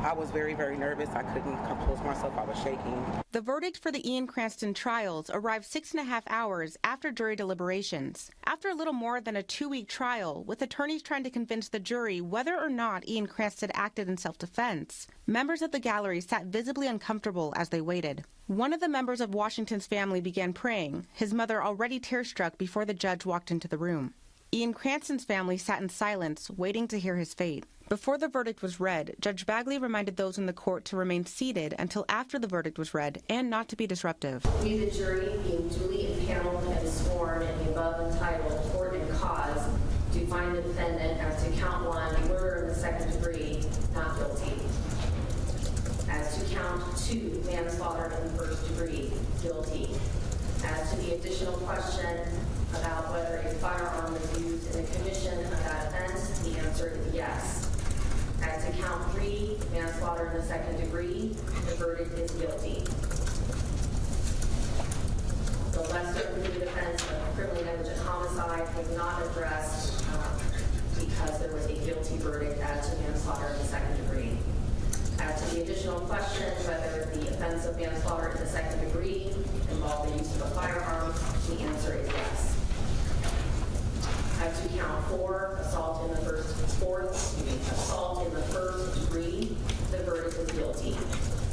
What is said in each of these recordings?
I was very, very nervous. I couldn't compose myself. I was shaking. The verdict for the Ian Cranston trials arrived 6.5 hours after jury deliberations. After a little more than a 2-week trial, with attorneys trying to convince the jury whether or not Ian Cranston acted in self-defense, members of the gallery sat visibly uncomfortable as they waited. One of the members of Washington's family began praying, his mother already tear-struck before the judge walked into the room. Ian Cranston's family sat in silence, waiting to hear his fate. Before the verdict was read, Judge Bagley reminded those in the court to remain seated until after the verdict was read and not to be disruptive. We, the jury, being duly impaneled and sworn in the above entitled court and cause, do find the defendant as to count 1, murder in the second degree, not guilty. As to count 2, manslaughter in the first degree, guilty. As to the additional question about whether a firearm was used in the commission of that offense, the answer is yes. As to count 3, manslaughter in the second degree, the verdict is guilty. The lesser included offense of criminally negligent homicide was not addressed because there was a guilty verdict as to manslaughter in the second degree. As to the additional question whether the offense of manslaughter in the second degree involved the use of a firearm, the answer is yes. As to count 4, assault in the first degree, the verdict is guilty.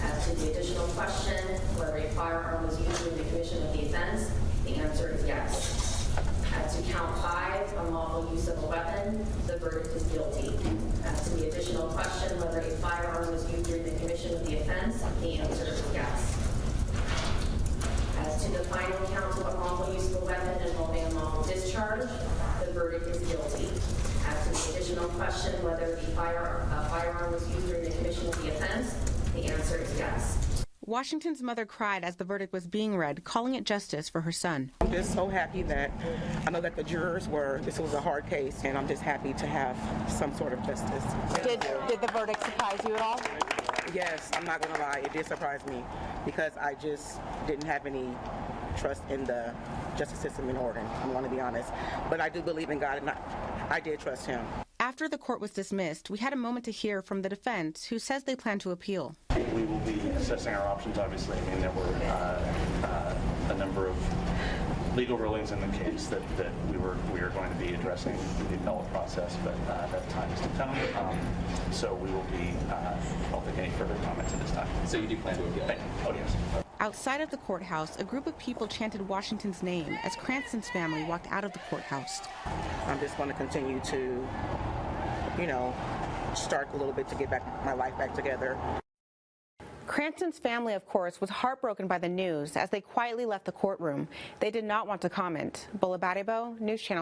As to the additional question whether a firearm was used in the commission of the offense, the answer is yes. As to count 5, unlawful use of a weapon, the verdict is guilty. As to the additional question whether a firearm was used during the commission of the offense, the answer is yes. As to the final count of unlawful use of a weapon involving unlawful discharge, the verdict is guilty. As to the additional question whether the firearm was used during the commission of the offense, the answer is yes. Washington's mother cried as the verdict was being read, calling it justice for her son. I'm just so happy that I know that the jurors this was a hard case, and I'm just happy to have some sort of justice. Did the verdict surprise you at all? Yes, I'm not going to lie. It did surprise me because I just didn't have any trust in the justice system in Oregon. I'm going to be honest. But I do believe in God, and I did trust him. After the court was dismissed, we had a moment to hear from the defense, who says they plan to appeal. We will be assessing our options, obviously. I mean, there were a number of legal rulings in the case that we are going to be addressing in the appellate process, but that time is to come. So we will be, I don't think any further comments at this time. So you do plan to appeal? Oh, yes. Outside of the courthouse, a group of people chanted Washington's name as Cranston's family walked out of the courthouse. I'm just going to continue to, start a little bit to get my life back together. Cranston's family, of course, was heartbroken by the news as they quietly left the courtroom. They did not want to comment. Bola Baribo, News Channel